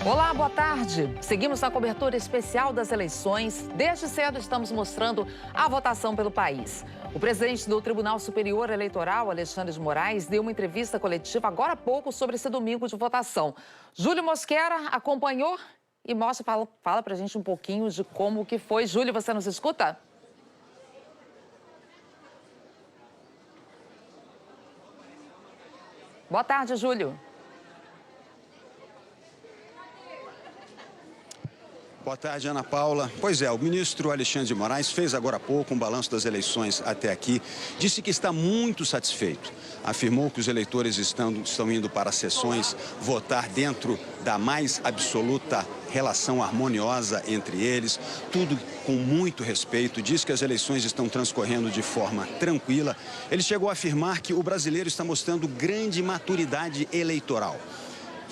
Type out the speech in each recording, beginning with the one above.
Olá, boa tarde. Seguimos na cobertura especial das eleições. Desde cedo estamos mostrando a votação pelo país. O presidente do Tribunal Superior Eleitoral, Alexandre de Moraes, deu uma entrevista coletiva agora há pouco sobre esse domingo de votação. Júlio Mosquera acompanhou e fala pra gente um pouquinho de como que foi. Júlio, você nos escuta? Boa tarde, Júlio. Boa tarde, Ana Paula. Pois é, o ministro Alexandre de Moraes fez agora há pouco um balanço das eleições até aqui. Disse que está muito satisfeito. Afirmou que os eleitores estão indo para as sessões votar dentro da mais absoluta relação harmoniosa entre eles, tudo com muito respeito. Diz que as eleições estão transcorrendo de forma tranquila. Ele chegou a afirmar que o brasileiro está mostrando grande maturidade eleitoral.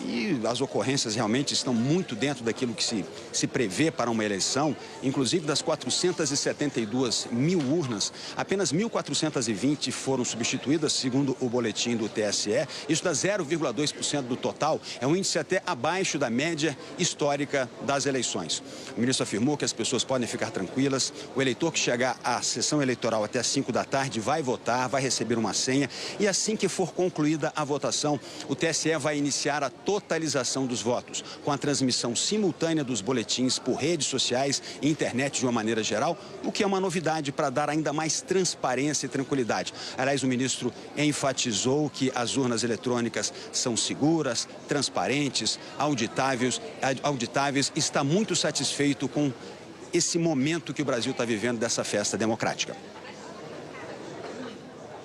E as ocorrências realmente estão muito dentro daquilo que se prevê para uma eleição. Inclusive, das 472 mil urnas, apenas 1.420 foram substituídas, segundo o boletim do TSE. Isso dá 0,2% do total. É um índice até abaixo da média histórica das eleições. O ministro afirmou que as pessoas podem ficar tranquilas. O eleitor que chegar à sessão eleitoral até às 5 da tarde vai votar, vai receber uma senha. E assim que for concluída a votação, o TSE vai iniciar a totalização dos votos, com a transmissão simultânea dos boletins por redes sociais e internet de uma maneira geral, o que é uma novidade para dar ainda mais transparência e tranquilidade. Aliás, o ministro enfatizou que as urnas eletrônicas são seguras, transparentes, auditáveis, está muito satisfeito com esse momento que o Brasil está vivendo dessa festa democrática.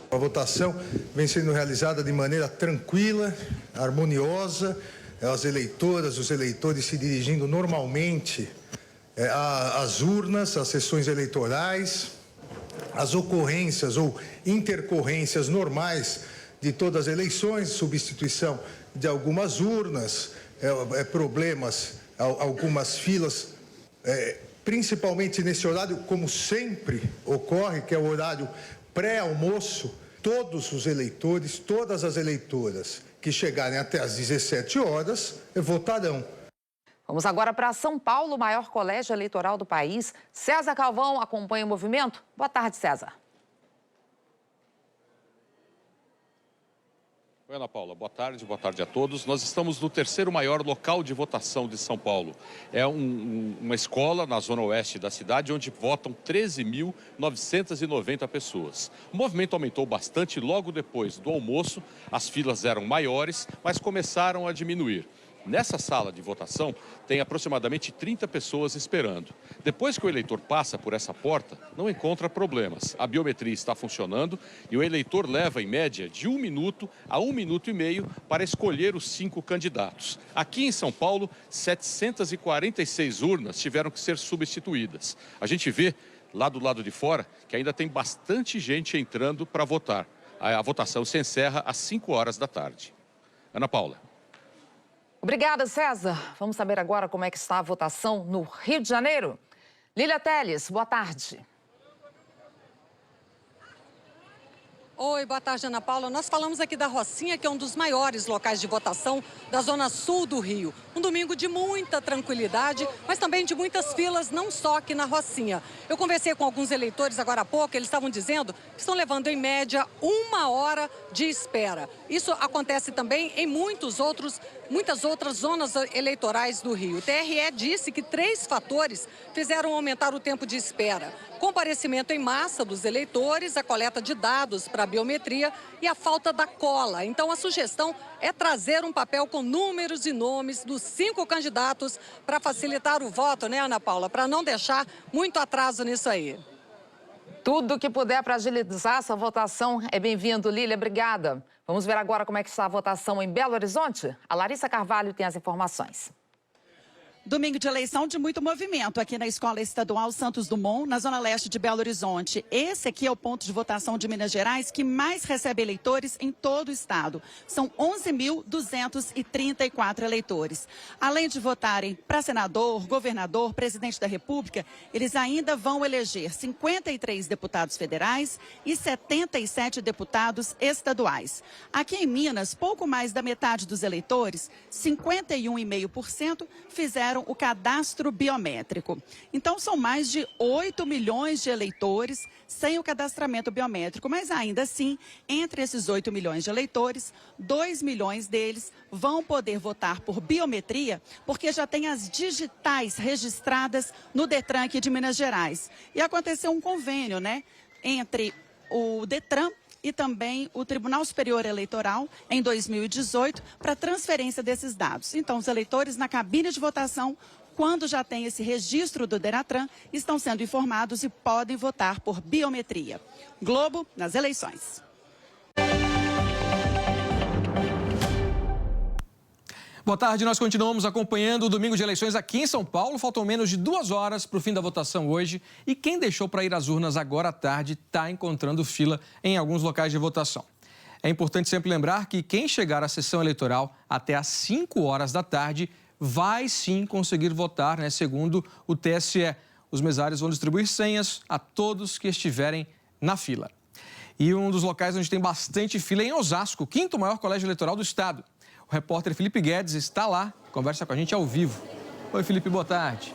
A votação vem sendo realizada de maneira tranquila, harmoniosa, as eleitoras, os eleitores se dirigindo normalmente às urnas, às sessões eleitorais, as ocorrências ou intercorrências normais de todas as eleições, substituição de algumas urnas, problemas, algumas filas, principalmente nesse horário, como sempre ocorre, que é o horário pré-almoço. Todos os eleitores, todas as eleitoras que chegarem até às 17 horas votarão. Vamos agora para São Paulo, o maior colégio eleitoral do país. César Calvão acompanha o movimento. Boa tarde, César. Oi, Ana Paula, boa tarde a todos. Nós estamos no terceiro maior local de votação de São Paulo. É uma escola na zona oeste da cidade, onde votam 13.990 pessoas. O movimento aumentou bastante logo depois do almoço, as filas eram maiores, mas começaram a diminuir. Nessa sala de votação, tem aproximadamente 30 pessoas esperando. Depois que o eleitor passa por essa porta, não encontra problemas. A biometria está funcionando e o eleitor leva, em média, de 1 minuto a 1 minuto e meio para escolher os 5 candidatos. Aqui em São Paulo, 746 urnas tiveram que ser substituídas. A gente vê, lá do lado de fora, que ainda tem bastante gente entrando para votar. A votação se encerra às 5 horas da tarde. Ana Paula. Obrigada, César. Vamos saber agora como é que está a votação no Rio de Janeiro. Lília Teles, boa tarde. Oi, boa tarde, Ana Paula. Nós falamos aqui da Rocinha, que é um dos maiores locais de votação da zona sul do Rio. Um domingo de muita tranquilidade, mas também de muitas filas, não só aqui na Rocinha. Eu conversei com alguns eleitores agora há pouco, eles estavam dizendo que estão levando, em média, 1 hora de espera. Isso acontece também em muitas outras zonas eleitorais do Rio. O TRE disse que 3 fatores fizeram aumentar o tempo de espera: comparecimento em massa dos eleitores, a coleta de dados para a biometria e a falta da cola. Então, a sugestão é trazer um papel com números e nomes dos 5 candidatos para facilitar o voto, né, Ana Paula? Para não deixar muito atraso nisso aí. Tudo que puder para agilizar essa votação é bem-vindo, Lília. Obrigada. Vamos ver agora como é que está a votação em Belo Horizonte? A Larissa Carvalho tem as informações. Domingo de eleição de muito movimento aqui na Escola Estadual Santos Dumont, na Zona Leste de Belo Horizonte. Esse aqui é o ponto de votação de Minas Gerais que mais recebe eleitores em todo o estado. São 11.234 eleitores. Além de votarem para senador, governador, presidente da República, eles ainda vão eleger 53 deputados federais e 77 deputados estaduais. Aqui em Minas, pouco mais da metade dos eleitores, 51,5%, fizeram o cadastro biométrico. Então, são mais de 8 milhões de eleitores sem o cadastramento biométrico. Mas, ainda assim, entre esses 8 milhões de eleitores, 2 milhões deles vão poder votar por biometria, porque já tem as digitais registradas no Detran aqui de Minas Gerais. E aconteceu um convênio, né, entre o Detran e também o Tribunal Superior Eleitoral em 2018 para transferência desses dados. Então, os eleitores na cabine de votação, quando já tem esse registro do Denatran, estão sendo informados e podem votar por biometria. Globo nas eleições. Boa tarde, nós continuamos acompanhando o domingo de eleições aqui em São Paulo. Faltam menos de 2 horas para o fim da votação hoje. E quem deixou para ir às urnas agora à tarde está encontrando fila em alguns locais de votação. É importante sempre lembrar que quem chegar à sessão eleitoral até às 5 horas da tarde vai sim conseguir votar, né? Segundo o TSE. Os mesários vão distribuir senhas a todos que estiverem na fila. E um dos locais onde tem bastante fila é em Osasco, o 5º maior colégio eleitoral do estado. O repórter Felipe Guedes está lá, conversa com a gente ao vivo. Oi, Felipe, boa tarde.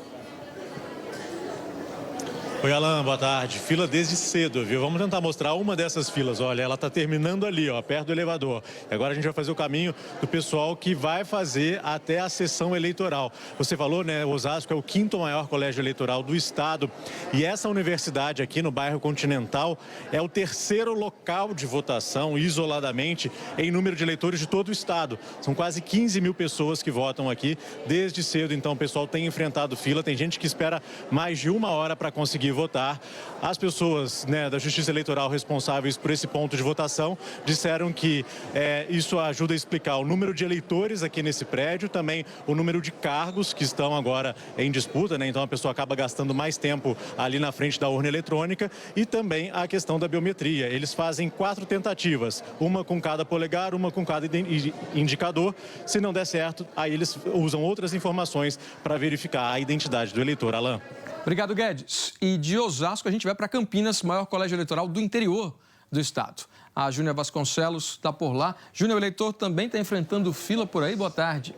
Oi, Alan, boa tarde. Fila desde cedo, viu? Vamos tentar mostrar uma dessas filas. Olha, ela está terminando ali, ó, perto do elevador. E agora a gente vai fazer o caminho do pessoal que vai fazer até a sessão eleitoral. Você falou, né, Osasco é o 5º maior colégio eleitoral do estado. E essa universidade aqui no bairro Continental é o 3º local de votação, isoladamente, em número de eleitores de todo o estado. São quase 15 mil pessoas que votam aqui desde cedo. Então, o pessoal tem enfrentado fila. Tem gente que espera mais de 1 hora para conseguir votar. As pessoas, né, da Justiça Eleitoral responsáveis por esse ponto de votação disseram que isso ajuda a explicar o número de eleitores aqui nesse prédio, também o número de cargos que estão agora em disputa, né? Então a pessoa acaba gastando mais tempo ali na frente da urna eletrônica, e também a questão da biometria. Eles fazem 4 tentativas, uma com cada polegar, uma com cada indicador. Se não der certo, aí eles usam outras informações para verificar a identidade do eleitor. Alan. Obrigado, Guedes. E de Osasco a gente vai para Campinas, maior colégio eleitoral do interior do estado. A Júnia Vasconcelos está por lá. Júnia, o eleitor também está enfrentando fila por aí. Boa tarde.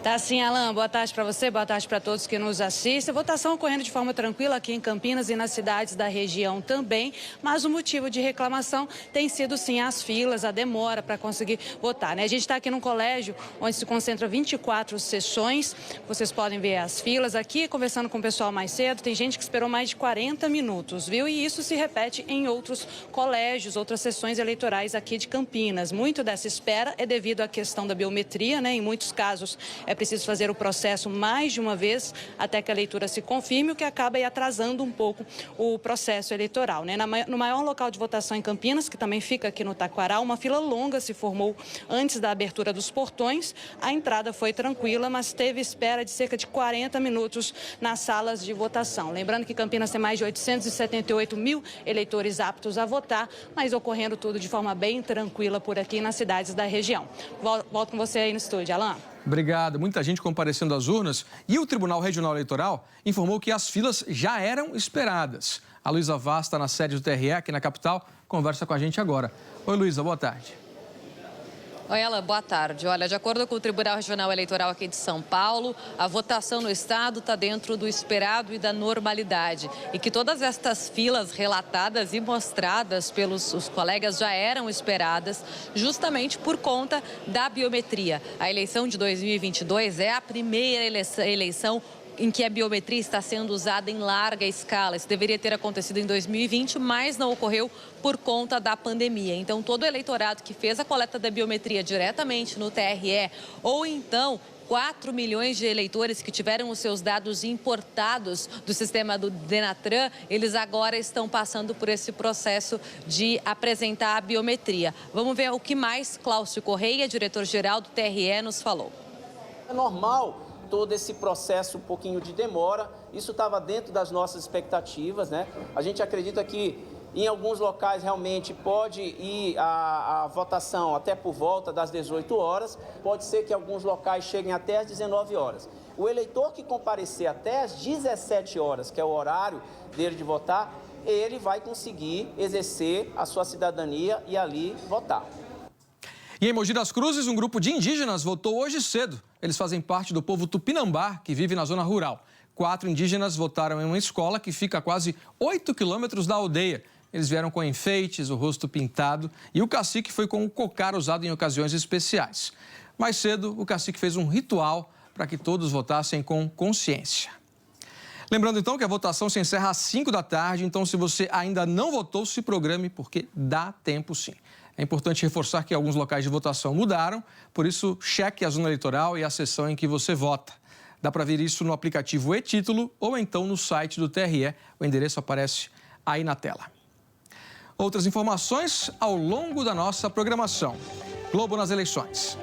Tá sim, Alan. Boa tarde para você, boa tarde para todos que nos assistem. Votação ocorrendo de forma tranquila aqui em Campinas e nas cidades da região também, mas o motivo de reclamação tem sido sim as filas, a demora para conseguir votar, né? A gente está aqui num colégio onde se concentra 24 sessões, vocês podem ver as filas aqui, conversando com o pessoal mais cedo, tem gente que esperou mais de 40 minutos, viu? E isso se repete em outros colégios, outras sessões eleitorais aqui de Campinas. Muito dessa espera é devido à questão da biometria, né? Em muitos casos é preciso fazer o processo mais de uma vez até que a leitura se confirme, o que acaba aí atrasando um pouco o processo eleitoral, né? No maior local de votação em Campinas, que também fica aqui no Taquaral, uma fila longa se formou antes da abertura dos portões. A entrada foi tranquila, mas teve espera de cerca de 40 minutos nas salas de votação. Lembrando que Campinas tem mais de 878 mil eleitores aptos a votar, mas ocorrendo tudo de forma bem tranquila por aqui nas cidades da região. Volto com você aí no estúdio, Alan. Obrigado. Muita gente comparecendo às urnas e o Tribunal Regional Eleitoral informou que as filas já eram esperadas. A Luísa Vaz está na sede do TRE aqui na capital, conversa com a gente agora. Oi, Luísa, boa tarde. Oi, Alan, boa tarde. Olha, de acordo com o Tribunal Regional Eleitoral aqui de São Paulo, a votação no estado está dentro do esperado e da normalidade. E que todas estas filas relatadas e mostradas pelos os colegas já eram esperadas justamente por conta da biometria. A eleição de 2022 é a primeira eleição em que a biometria está sendo usada em larga escala. Isso deveria ter acontecido em 2020, mas não ocorreu por conta da pandemia. Então, todo eleitorado que fez a coleta da biometria diretamente no TRE, ou então 4 milhões de eleitores que tiveram os seus dados importados do sistema do Denatran, eles agora estão passando por esse processo de apresentar a biometria. Vamos ver o que mais Cláudio Correia, diretor-geral do TRE, nos falou. É normal todo esse processo, um pouquinho de demora, isso estava dentro das nossas expectativas, né? A gente acredita que em alguns locais realmente pode ir a votação até por volta das 18 horas, pode ser que alguns locais cheguem até às 19 horas. O eleitor que comparecer até às 17 horas, que é o horário dele de votar, ele vai conseguir exercer a sua cidadania e ali votar. E em Mogi das Cruzes, um grupo de indígenas votou hoje cedo. Eles fazem parte do povo tupinambá, que vive na zona rural. 4 indígenas votaram em uma escola que fica a quase 8 quilômetros da aldeia. Eles vieram com enfeites, o rosto pintado, e o cacique foi com um cocar usado em ocasiões especiais. Mais cedo, o cacique fez um ritual para que todos votassem com consciência. Lembrando, então, que a votação se encerra às 5 da tarde, então, se você ainda não votou, se programe, porque dá tempo sim. É importante reforçar que alguns locais de votação mudaram, por isso, cheque a zona eleitoral e a seção em que você vota. Dá para ver isso no aplicativo e-Título ou então no site do TRE. O endereço aparece aí na tela. Outras informações ao longo da nossa programação. Globo nas eleições.